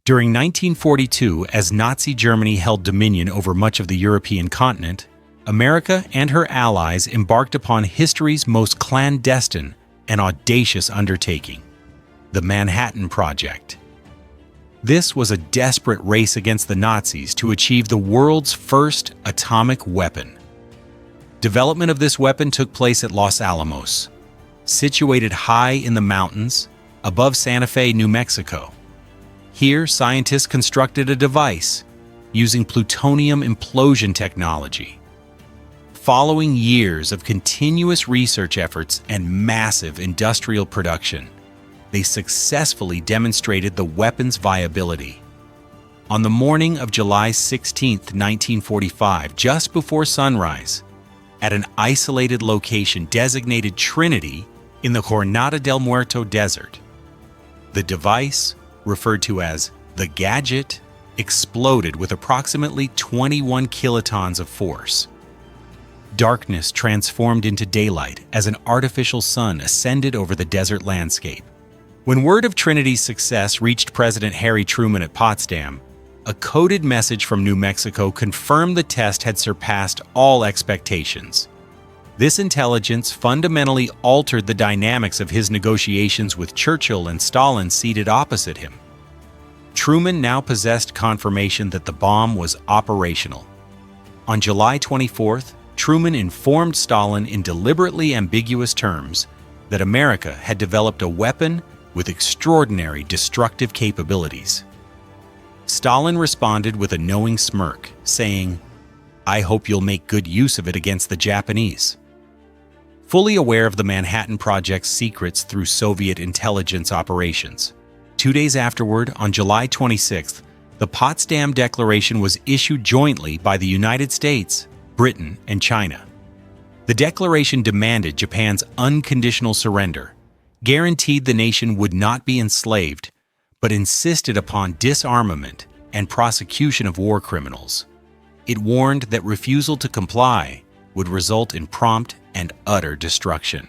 During 1942, as Nazi Germany held dominion over much of the European continent, America and her allies embarked upon history's most clandestine and audacious undertaking, the Manhattan Project. This was a desperate race against the Nazis to achieve the world's first atomic weapon. Development of this weapon took place at Los Alamos, situated high in the mountains above Santa Fe, New Mexico. Here, scientists constructed a device using plutonium implosion technology. Following years of continuous research efforts and massive industrial production, they successfully demonstrated the weapon's viability. On the morning of July 16, 1945, just before sunrise, at an isolated location designated Trinity in the Jornada del Muerto desert, the device, referred to as the gadget, exploded with approximately 21 kilotons of force. Darkness transformed into daylight as an artificial sun ascended over the desert landscape. When word of Trinity's success reached President Harry Truman at Potsdam, a coded message from New Mexico confirmed the test had surpassed all expectations. This intelligence fundamentally altered the dynamics of his negotiations with Churchill and Stalin seated opposite him. Truman now possessed confirmation that the bomb was operational. On July 24th, Truman informed Stalin in deliberately ambiguous terms that America had developed a weapon with extraordinary destructive capabilities. Stalin responded with a knowing smirk, saying, "I hope you'll make good use of it against the Japanese." Fully aware of the Manhattan Project's secrets through Soviet intelligence operations, 2 days afterward, on July 26th, the Potsdam Declaration was issued jointly by the United States, Britain, and China. The declaration demanded Japan's unconditional surrender, guaranteed the nation would not be enslaved, but insisted upon disarmament and prosecution of war criminals. It warned that refusal to comply would result in prompt and utter destruction.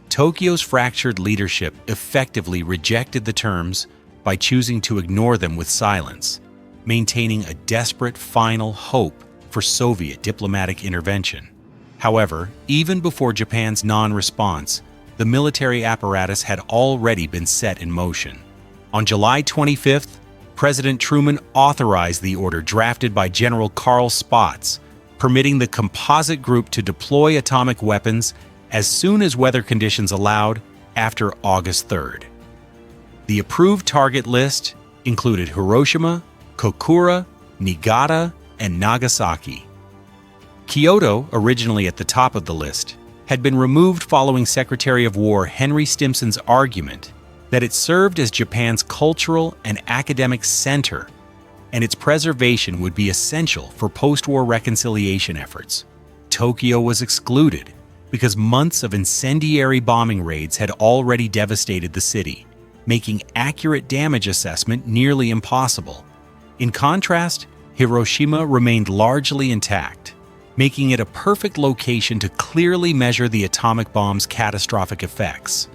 Tokyo's fractured leadership effectively rejected the terms by choosing to ignore them with silence, maintaining a desperate final hope for Soviet diplomatic intervention. However, even before Japan's non-response, the military apparatus had already been set in motion. On July 25th, President Truman authorized the order drafted by General Carl Spaatz, permitting the composite group to deploy atomic weapons as soon as weather conditions allowed after August 3rd. The approved target list included Hiroshima, Kokura, Niigata, and Nagasaki. Kyoto, originally at the top of the list, had been removed following Secretary of War Henry Stimson's argument that it served as Japan's cultural and academic center, and its preservation would be essential for post-war reconciliation efforts. Tokyo was excluded because months of incendiary bombing raids had already devastated the city, making accurate damage assessment nearly impossible. In contrast, Hiroshima remained largely intact, making it a perfect location to clearly measure the atomic bomb's catastrophic effects.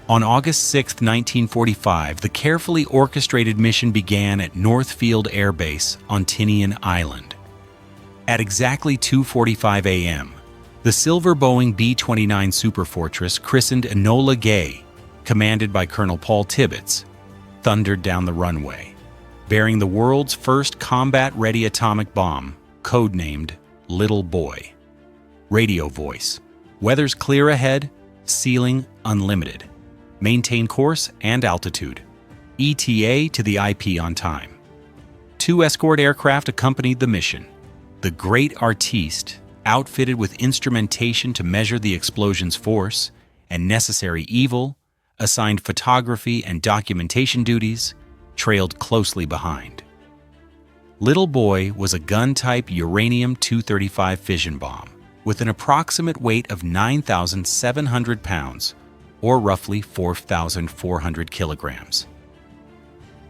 On August 6, 1945, the carefully orchestrated mission began at Northfield Air Base on Tinian Island. At exactly 2:45 a.m., the silver Boeing B-29 Superfortress, christened Enola Gay, commanded by Colonel Paul Tibbets, thundered down the runway, bearing the world's first combat-ready atomic bomb, codenamed Little Boy. Radio voice: weather's clear ahead, ceiling unlimited. Maintain course and altitude. ETA to the IP on time. 2 escort aircraft accompanied the mission. The Great Artiste, outfitted with instrumentation to measure the explosion's force and necessary evil, assigned photography and documentation duties, trailed closely behind. Little Boy was a gun-type uranium-235 fission bomb with an approximate weight of 9,700 pounds, or roughly 4,400 kilograms.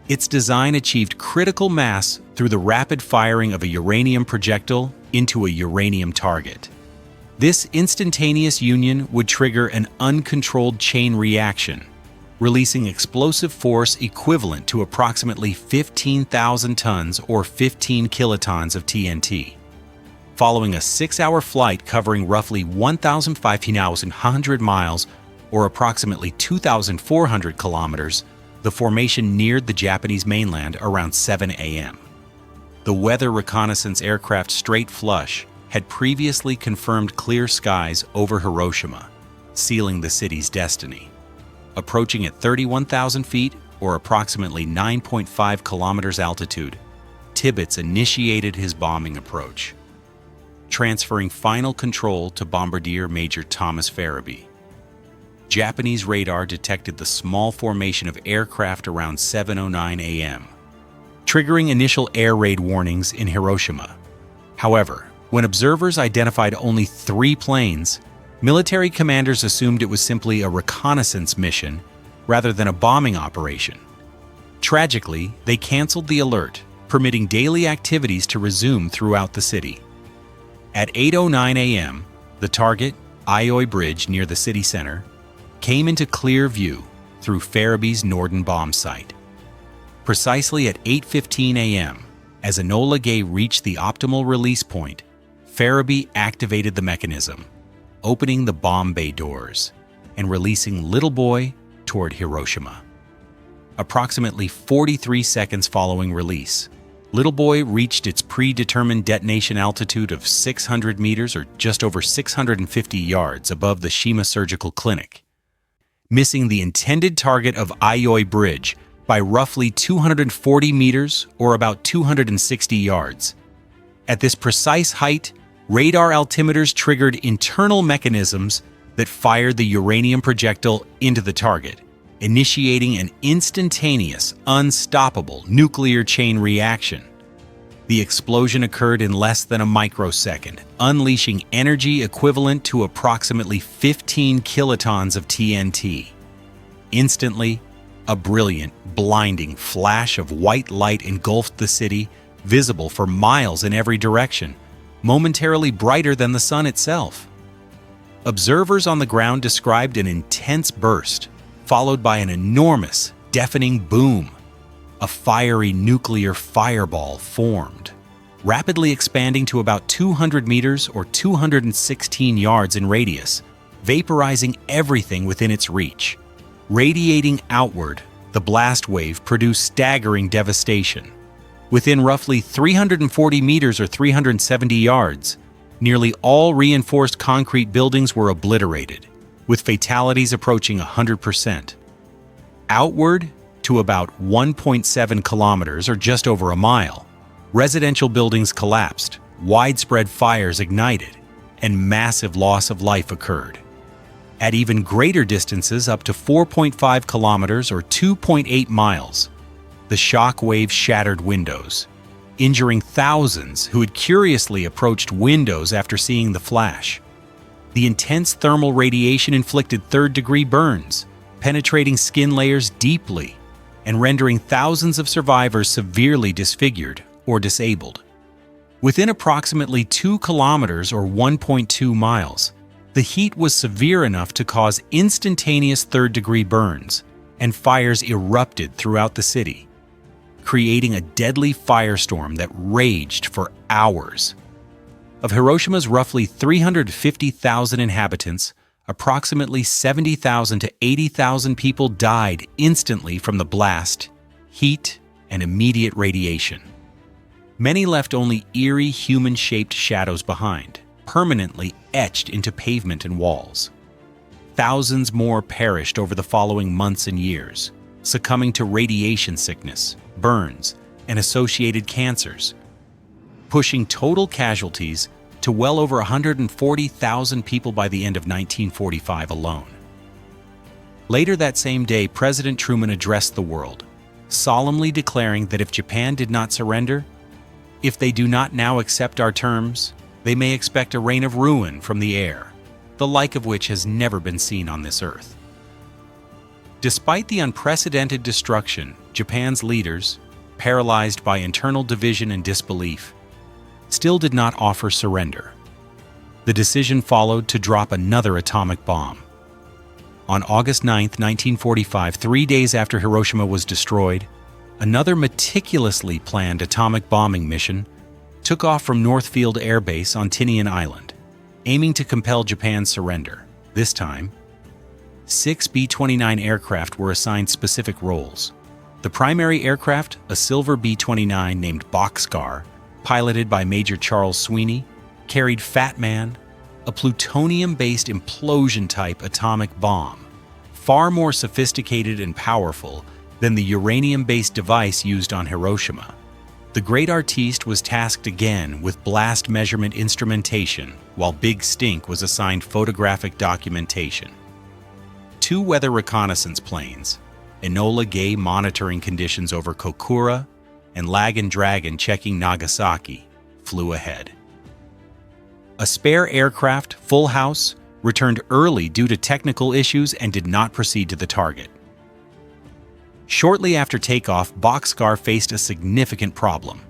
Its design achieved critical mass through the rapid firing of a uranium projectile into a uranium target. This instantaneous union would trigger an uncontrolled chain reaction, releasing explosive force equivalent to approximately 15,000 tons or 15 kilotons of TNT. Following a 6-hour flight covering roughly 1,500 miles or approximately 2,400 kilometers, the formation neared the Japanese mainland around 7 a.m. The weather reconnaissance aircraft Straight Flush had previously confirmed clear skies over Hiroshima, sealing the city's destiny. Approaching at 31,000 feet or approximately 9.5 kilometers altitude, Tibbets initiated his bombing approach, transferring final control to Bombardier Major Thomas Farraby. Japanese radar detected the small formation of aircraft around 7:09 a.m., triggering initial air raid warnings in Hiroshima. However, when observers identified only 3 planes, military commanders assumed it was simply a reconnaissance mission rather than a bombing operation. Tragically, they canceled the alert, permitting daily activities to resume throughout the city. At 8:09 a.m., the target, Aioi Bridge near the city center, came into clear view through Farraby's Norden bomb site. Precisely at 8:15 a.m., as Enola Gay reached the optimal release point, Farraby activated the mechanism, opening the bomb bay doors and releasing Little Boy toward Hiroshima. Approximately 43 seconds following release, Little Boy reached its predetermined detonation altitude of 600 meters or just over 650 yards above the Shima Surgical Clinic, missing the intended target of Aioi Bridge by roughly 240 meters or about 260 yards. At this precise height, radar altimeters triggered internal mechanisms that fired the uranium projectile into the target, initiating an instantaneous, unstoppable nuclear chain reaction. The explosion occurred in less than a microsecond, unleashing energy equivalent to approximately 15 kilotons of TNT. Instantly, a brilliant, blinding flash of white light engulfed the city, visible for miles in every direction, momentarily brighter than the sun itself. Observers on the ground described an intense burst, followed by an enormous, deafening boom. A fiery nuclear fireball formed, rapidly expanding to about 200 meters or 216 yards in radius, vaporizing everything within its reach. Radiating outward, the blast wave produced staggering devastation. Within roughly 340 meters or 370 yards, nearly all reinforced concrete buildings were obliterated, with fatalities approaching 100%. Outward, to about 1.7 kilometers or just over a mile, residential buildings collapsed, widespread fires ignited, and massive loss of life occurred. At even greater distances, up to 4.5 kilometers or 2.8 miles, the shock wave shattered windows, injuring thousands who had curiously approached windows after seeing the flash. The intense thermal radiation inflicted third-degree burns, penetrating skin layers deeply and rendering thousands of survivors severely disfigured or disabled. Within approximately 2 kilometers or 1.2 miles, the heat was severe enough to cause instantaneous third-degree burns, and fires erupted throughout the city, creating a deadly firestorm that raged for hours. Of Hiroshima's roughly 350,000 inhabitants, approximately 70,000 to 80,000 people died instantly from the blast, heat, and immediate radiation. Many left only eerie human-shaped shadows behind, permanently etched into pavement and walls. Thousands more perished over the following months and years, succumbing to radiation sickness, burns, and associated cancers, pushing total casualties to well over 140,000 people by the end of 1945 alone. Later that same day, President Truman addressed the world, solemnly declaring that if Japan did not surrender, if they do not now accept our terms, they may expect a rain of ruin from the air, the like of which has never been seen on this earth. Despite the unprecedented destruction, Japan's leaders, paralyzed by internal division and disbelief, still did not offer surrender. The decision followed to drop another atomic bomb. On August 9, 1945, 3 days after Hiroshima was destroyed, another meticulously planned atomic bombing mission took off from Northfield Air Base on Tinian Island, aiming to compel Japan's surrender. This time, 6 B-29 aircraft were assigned specific roles. The primary aircraft, a silver B-29 named Boxcar, piloted by Major Charles Sweeney, carried Fat Man, a plutonium-based implosion-type atomic bomb, far more sophisticated and powerful than the uranium-based device used on Hiroshima. The Great Artiste was tasked again with blast measurement instrumentation, while Big Stink was assigned photographic documentation. 2 weather reconnaissance planes, Enola Gay monitoring conditions over Kokura and Lagan Dragon checking Nagasaki, flew ahead. A spare aircraft, Full House, returned early due to technical issues and did not proceed to the target. Shortly after takeoff, Boxcar faced a significant problem.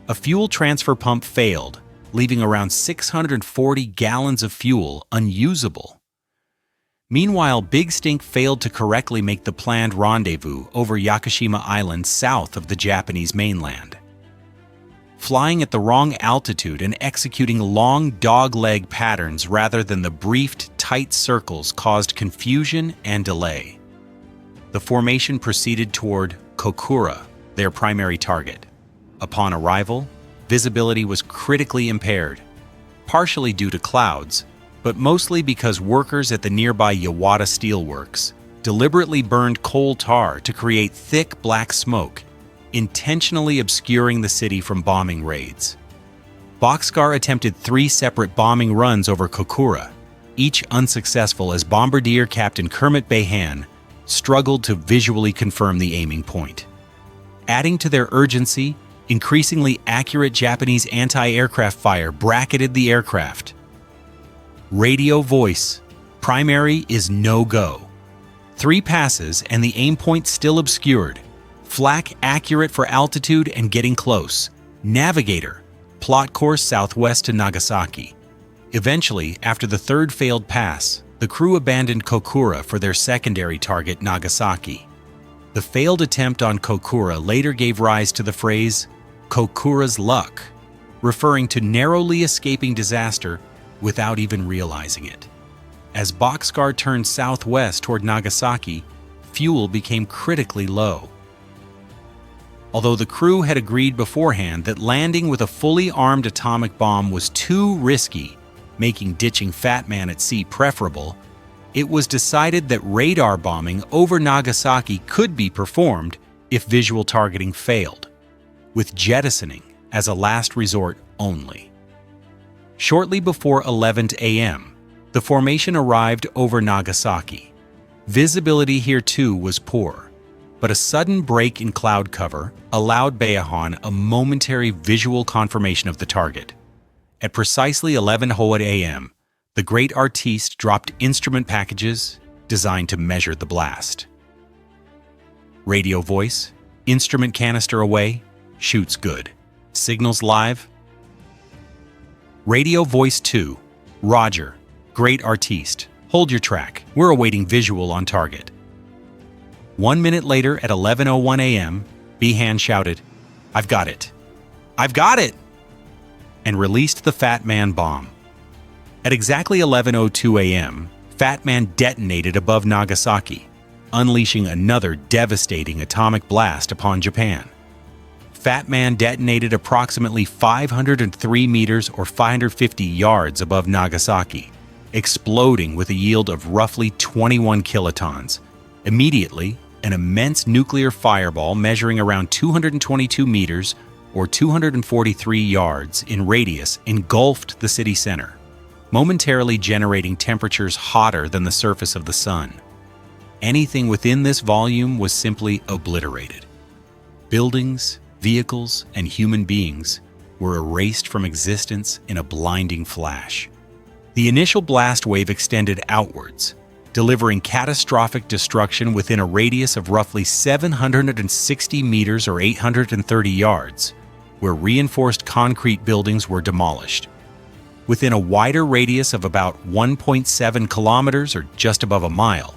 A fuel transfer pump failed, leaving around 640 gallons of fuel unusable. Meanwhile, Big Stink failed to correctly make the planned rendezvous over Yakushima Island south of the Japanese mainland. Flying at the wrong altitude and executing long dogleg patterns rather than the briefed, tight circles caused confusion and delay. The formation proceeded toward Kokura, their primary target. Upon arrival, visibility was critically impaired, partially due to clouds, but mostly because workers at the nearby Yawata Steelworks deliberately burned coal tar to create thick black smoke, intentionally obscuring the city from bombing raids. Boxcar attempted 3 separate bombing runs over Kokura, each unsuccessful as Bombardier Captain Kermit Bayhan struggled to visually confirm the aiming point. Adding to their urgency, increasingly accurate Japanese anti-aircraft fire bracketed the aircraft. Radio voice. Primary is no-go. 3 passes and the aim point still obscured. Flak accurate for altitude and getting close. Navigator. Plot course southwest to Nagasaki. Eventually, after the 3rd failed pass, the crew abandoned Kokura for their secondary target, Nagasaki. The failed attempt on Kokura later gave rise to the phrase, Kokura's luck, referring to narrowly escaping disaster without even realizing it. As Boxcar turned southwest toward Nagasaki, fuel became critically low. Although the crew had agreed beforehand that landing with a fully armed atomic bomb was too risky, making ditching Fat Man at sea preferable, it was decided that radar bombing over Nagasaki could be performed if visual targeting failed, with jettisoning as a last resort only. Shortly before 11 a.m., the formation arrived over Nagasaki. Visibility here too was poor, but a sudden break in cloud cover allowed Bayhan a momentary visual confirmation of the target. At precisely 11 a.m., the Great Artiste dropped instrument packages designed to measure the blast. Radio voice, instrument canister away, shoots good. Signals live. Radio voice 2, Roger, Great Artiste, hold your track, we're awaiting visual on target. 1 minute later at 11:01 a.m., Bayhan shouted, "I've got it! I've got it!" and released the Fat Man bomb. At exactly 11:02 a.m., Fat Man detonated above Nagasaki, unleashing another devastating atomic blast upon Japan. Fat Man detonated approximately 503 meters or 550 yards above Nagasaki, exploding with a yield of roughly 21 kilotons. Immediately, an immense nuclear fireball measuring around 222 meters or 243 yards in radius engulfed the city center, momentarily generating temperatures hotter than the surface of the sun. Anything within this volume was simply obliterated. Buildings, vehicles, and human beings were erased from existence in a blinding flash. The initial blast wave extended outwards, delivering catastrophic destruction within a radius of roughly 760 meters or 830 yards, where reinforced concrete buildings were demolished. Within a wider radius of about 1.7 kilometers or just above a mile,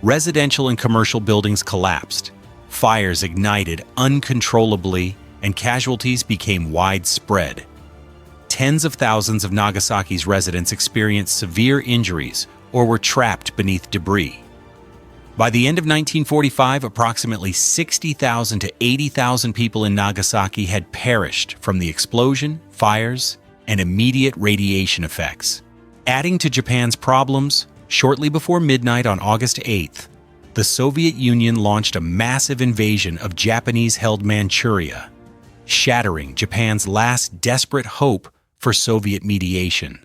residential and commercial buildings collapsed, fires ignited uncontrollably, and casualties became widespread. Tens of thousands of Nagasaki's residents experienced severe injuries or were trapped beneath debris. By the end of 1945, approximately 60,000 to 80,000 people in Nagasaki had perished from the explosion, fires, and immediate radiation effects. Adding to Japan's problems, shortly before midnight on August 8th, the Soviet Union launched a massive invasion of Japanese-held Manchuria, shattering Japan's last desperate hope for Soviet mediation.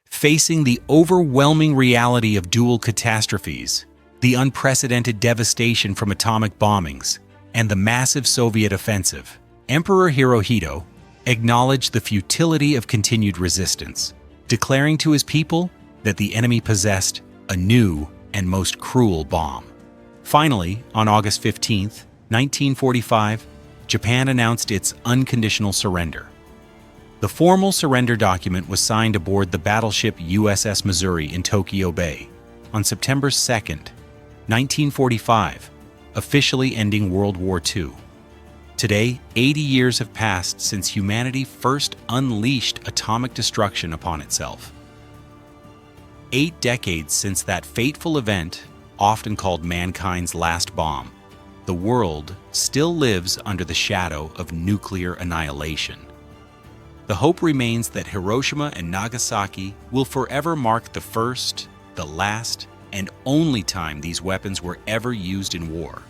Facing the overwhelming reality of dual catastrophes, the unprecedented devastation from atomic bombings, and the massive Soviet offensive, Emperor Hirohito acknowledged the futility of continued resistance, declaring to his people that the enemy possessed a new and most cruel bomb. Finally, on August 15, 1945, Japan announced its unconditional surrender. The formal surrender document was signed aboard the battleship USS Missouri in Tokyo Bay on September 2, 1945, officially ending World War II. Today, 80 years have passed since humanity first unleashed atomic destruction upon itself. 8 decades since that fateful event, often called mankind's last bomb, the world still lives under the shadow of nuclear annihilation. The hope remains that Hiroshima and Nagasaki will forever mark the first, the last, and only time these weapons were ever used in war.